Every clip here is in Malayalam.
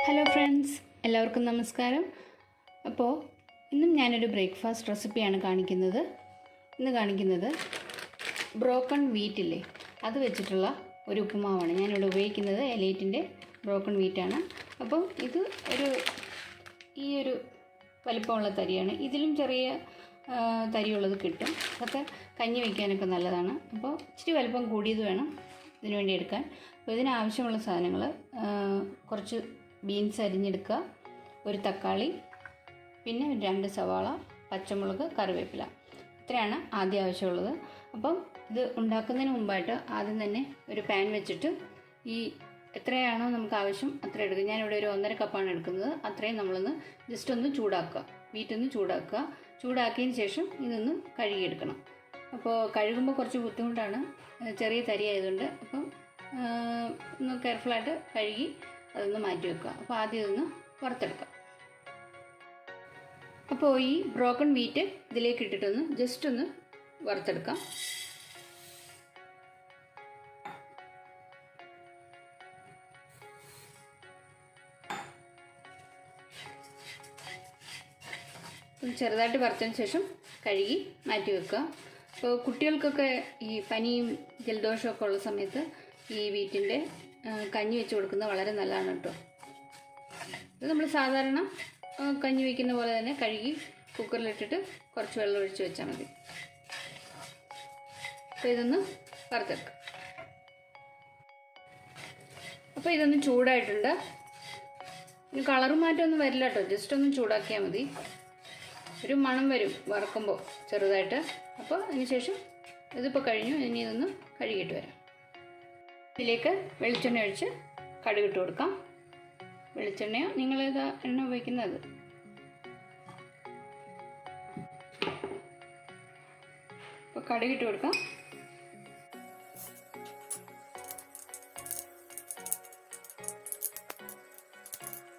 ഹലോ ഫ്രണ്ട്സ്, എല്ലാവർക്കും നമസ്കാരം. അപ്പോൾ ഇന്നും ഞാനൊരു ബ്രേക്ക്ഫാസ്റ്റ് റെസിപ്പിയാണ് കാണിക്കുന്നത്. ഇന്ന് കാണിക്കുന്നത് ബ്രോക്കൺ വീറ്റില്ലേ, അത് വെച്ചിട്ടുള്ള ഒരു ഉപ്പുമാവാണ്. ഞാനിവിടെ ഉപയോഗിക്കുന്നത് എലൈറ്റിൻ്റെ ബ്രോക്കൺ വീറ്റാണ്. അപ്പം ഇത് ഈ ഒരു വലിപ്പമുള്ള തരിയാണ്. ഇതിലും ചെറിയ തരിയുള്ളത് കിട്ടും. അതൊക്കെ കഞ്ഞി വയ്ക്കാനൊക്കെ നല്ലതാണ്. അപ്പോൾ ഇച്ചിരി വലിപ്പം കൂടിയത് വേണം ഇതിനു വേണ്ടി എടുക്കാൻ. അപ്പോൾ ഇതിനാവശ്യമുള്ള സാധനങ്ങൾ കുറച്ച് ബീൻസ് അരിഞ്ഞെടുക്കുക, ഒരു തക്കാളി, പിന്നെ 2 സവാള, പച്ചമുളക്, കറിവേപ്പില. ഇത്രയാണ് ആദ്യം ആവശ്യമുള്ളത്. അപ്പം ഇത് ഉണ്ടാക്കുന്നതിന് മുമ്പായിട്ട് ആദ്യം തന്നെ ഒരു പാൻ വെച്ചിട്ട് ഈ എത്രയാണോ നമുക്ക് ആവശ്യം അത്ര എടുക്കുക. ഞാനിവിടെ ഒരു 1.5 കപ്പാണ് എടുക്കുന്നത്. അത്രയും നമ്മളൊന്ന് ജസ്റ്റ് ഒന്ന് ചൂടാക്കുക, വീറ്റൊന്ന് ചൂടാക്കുക. ചൂടാക്കിയതിന് ശേഷം ഇതൊന്ന് കഴുകിയെടുക്കണം. അപ്പോൾ കഴുകുമ്പോൾ കുറച്ച് ബുദ്ധിമുട്ടാണ്, ചെറിയ തരി ആയതുകൊണ്ട്. അപ്പം ഒന്ന് കെയർഫുള്ളായിട്ട് കഴുകി അതൊന്ന് മാറ്റി വെക്കുക. അപ്പോൾ ആദ്യം ഇതൊന്ന് വറുത്തെടുക്കാം. അപ്പോൾ ഈ ബ്രോക്കൺ വീറ്റ് ഇതിലേക്ക് ഇട്ടിട്ടൊന്ന് ജസ്റ്റ് ഒന്ന് വറുത്തെടുക്കാം. ചെറുതായിട്ട് വറുത്തതിന് ശേഷം കഴുകി മാറ്റി വെക്കുക. അപ്പോൾ കുട്ടികൾക്കൊക്കെ ഈ പനിയും ജലദോഷമൊക്കെ ഉള്ള സമയത്ത് ഈ വീറ്റിൻ്റെ കഞ്ഞി വെച്ച് കൊടുക്കുന്നത് വളരെ നല്ലതാണ് കേട്ടോ. ഇത് നമ്മൾ സാധാരണ കഞ്ഞി വയ്ക്കുന്ന പോലെ തന്നെ കഴുകി കുക്കറിലിട്ടിട്ട് കുറച്ച് വെള്ളം ഒഴിച്ച് വെച്ചാൽ മതി. അപ്പോൾ ഇതൊന്ന് വറുത്തെടുക്കാം. അപ്പോൾ ഇതൊന്ന് ചൂടായിട്ടുണ്ട്. ഇനി കളറും മാറ്റമൊന്നും വരില്ല കേട്ടോ, ജസ്റ്റ് ഒന്ന് ചൂടാക്കിയാൽ മതി. ഒരു മണം വരും വറുക്കുമ്പോൾ ചെറുതായിട്ട്. അപ്പോൾ അതിന് ശേഷം ഇതിപ്പോൾ കഴിഞ്ഞു. ഇനി ഇതൊന്ന് കഴുകിയിട്ട് വരാം. ഇതിലേക്ക് വെളിച്ചെണ്ണ ഒഴിച്ച് കടുകിട്ട് കൊടുക്കാം. വെളിച്ചെണ്ണയോ നിങ്ങളിത് എണ്ണ ഉപയോഗിക്കുന്നത്. അപ്പോൾ കടുകിട്ട് കൊടുക്കാം.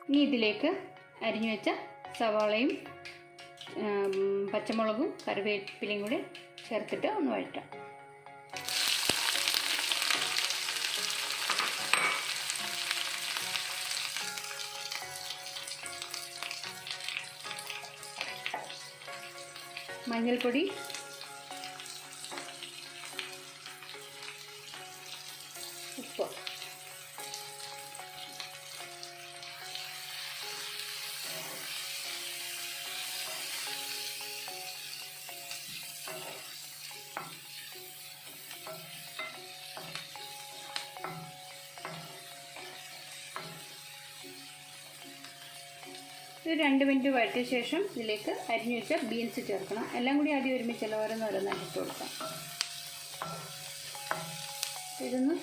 ഇനി ഇതിലേക്ക് അരിഞ്ഞു വെച്ച സവാളയും പച്ചമുളകും കറിവേപ്പിലയും കൂടി ചേർത്തിട്ട് ഒന്ന് വഴറ്റാം. മഞ്ഞൾപ്പൊടി, ഉപ്പ്, ഒരു 2 മിനിറ്റ് വഴറ്റിയ ശേഷം ഇതിലേക്ക് അരിഞ്ഞു വെച്ച ബീൻസ് ചേർക്കണം. എല്ലാം കൂടി ആദ്യം ഒരുമിച്ചല്ല, ഓരോന്നോരോന്നായിട്ട് ഇട്ട് കൊടുക്കാം. ഇതൊന്ന്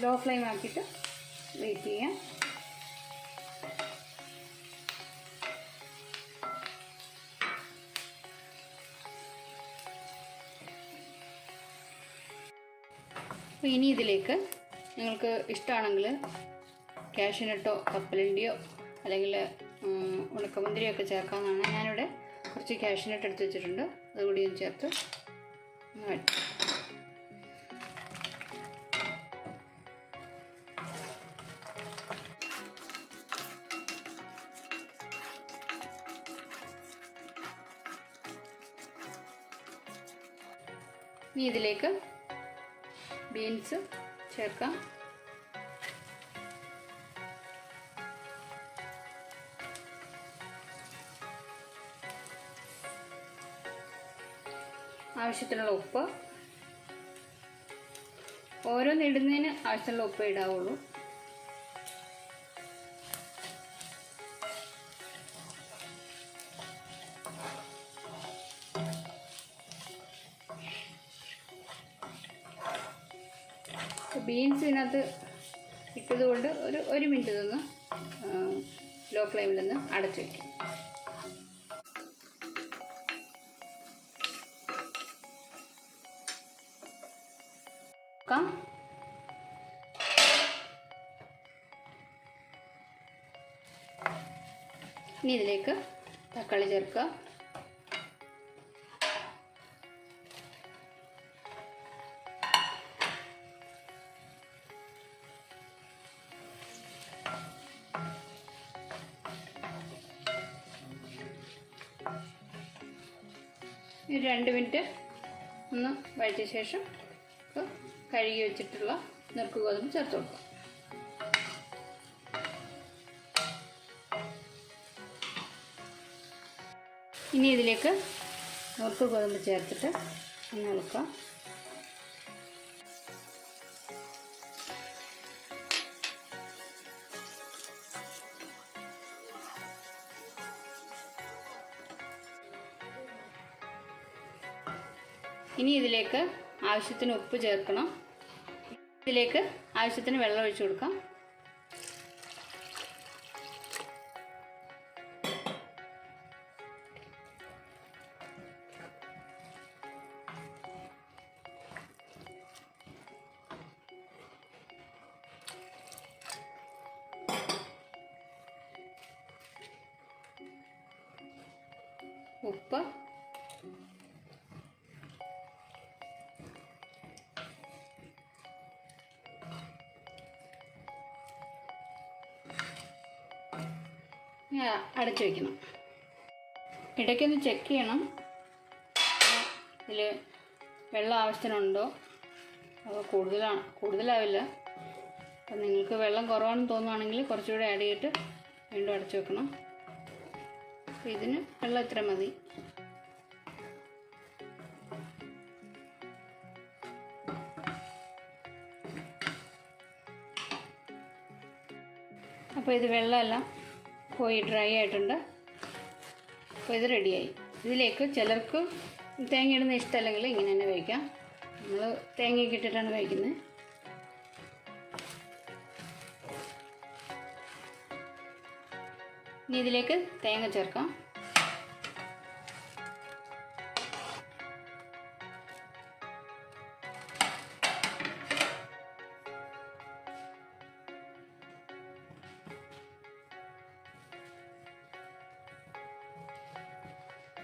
ലോ ഫ്ലെയിം ആക്കിയിട്ട് വെയിറ്റ് ചെയ്യാം. അപ്പോൾ ഇനി ഇതിലേക്ക് നിങ്ങൾക്ക് ഇഷ്ടമാണെങ്കിൽ കാഷ്യൂനട്ടോ കപ്പലണ്ടിയോ അല്ലെങ്കിൽ ഉണക്കമുന്തിരിയോ ഒക്കെ ചേർക്കാവുന്നതാണ്. ഞാനിവിടെ കുറച്ച് കാഷ്യൂനട്ട് എടുത്ത് വെച്ചിട്ടുണ്ട്, അതുകൂടി ഒന്ന് ചേർത്ത് വഴറ്റും. ഇനി ഇതിലേക്ക് ബീൻസ് ചേർക്കാം. ആവശ്യത്തിനുള്ള ഉപ്പ്, ഓരോന്ന് ഇടുന്നതിന് ആവശ്യമുള്ള ഉപ്പ് ഇടാവുള്ളൂ. ബീൻസ് ഇതിനകത്ത് ഇട്ടതുകൊണ്ട് ഒരു മിനിറ്റ് ഇതൊന്ന് ലോ ഫ്ലെയിമിൽ നിന്ന് അടച്ചു വയ്ക്കും. ഇനി ഇതിലേക്ക് തക്കാളി ചേർക്കുക. ഒരു 2 മിനിറ്റ് ഒന്ന് വഴറ്റിയ ശേഷം കഴുകി വെച്ചിട്ടുള്ള നുറുക്ക് ഗോതമ്പ് ചേർത്ത് കൊടുക്കാം. ഇനി ഇതിലേക്ക് നുറുക്ക് ഗോതമ്പ് ചേർത്തിട്ട് ഒന്ന് ഇളക്കാം. ഇനി ഇതിലേക്ക് ആവശ്യത്തിന് ഉപ്പ് ചേർക്കണം. ഇതിലേക്ക് ആവശ്യത്തിന് വെള്ളം ഒഴിച്ചു കൊടുക്കാം. ഉപ്പ്, അടച്ചു വയ്ക്കണം. ഇടയ്ക്കൊന്ന് ചെക്ക് ചെയ്യണം ഇതിൽ വെള്ളം ആവശ്യത്തിനുണ്ടോ. അപ്പോൾ കൂടുതലാവില്ല. അപ്പം നിങ്ങൾക്ക് വെള്ളം കുറവാണെന്ന് തോന്നുവാണെങ്കിൽ കുറച്ചുകൂടെ ആഡ് ചെയ്തിട്ട് വീണ്ടും അടച്ചു വെക്കണം. അപ്പോൾ ഇതിന് വെള്ളം ഇത്ര മതി. അപ്പോൾ ഇത് വെള്ളമെല്ലാം പോയി ഡ്രൈ ആയിട്ടുണ്ട്. അപ്പോൾ ഇത് റെഡിയായി. ഇതിലേക്ക് ചിലർക്ക് തേങ്ങ ഇടുന്ന ഇഷ്ടമല്ലെങ്കിൽ ഇങ്ങനെ തന്നെ കഴിക്കാം. നമ്മൾ തേങ്ങയൊക്കെ ഇട്ടിട്ടാണ് കഴിക്കുന്നത്. ഇനി ഇതിലേക്ക് തേങ്ങ ചേർക്കാം.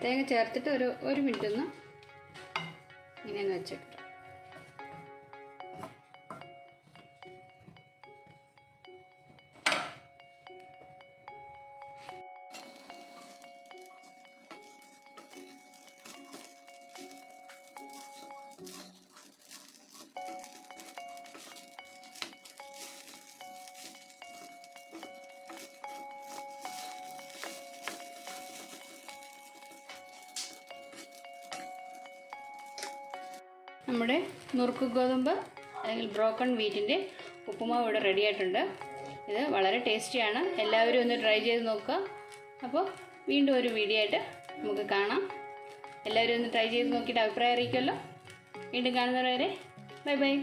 തേങ്ങ ചേർത്തിട്ട് ഒരു മിനിറ്റ് ഒന്ന് ഇങ്ങനെ വെച്ചേക്കാം. നമ്മുടെ നുറുക്ക് ഗോതമ്പ് അല്ലെങ്കിൽ ബ്രോക്കൺ വീറ്റിൻ്റെ ഉപ്പുമാവ് ഇവിടെ റെഡി ആയിട്ടുണ്ട്. ഇത് വളരെ ടേസ്റ്റിയാണ്. എല്ലാവരും ഒന്ന് ട്രൈ ചെയ്ത് നോക്കുക. അപ്പോൾ വീണ്ടും ഒരു വീഡിയോ ആയിട്ട് നമുക്ക് കാണാം. എല്ലാവരും ഒന്ന് ട്രൈ ചെയ്ത് നോക്കിയിട്ട് അഭിപ്രായം അറിയിക്കുമല്ലോ. വീണ്ടും കാണുന്നവരെ ബൈ ബൈ.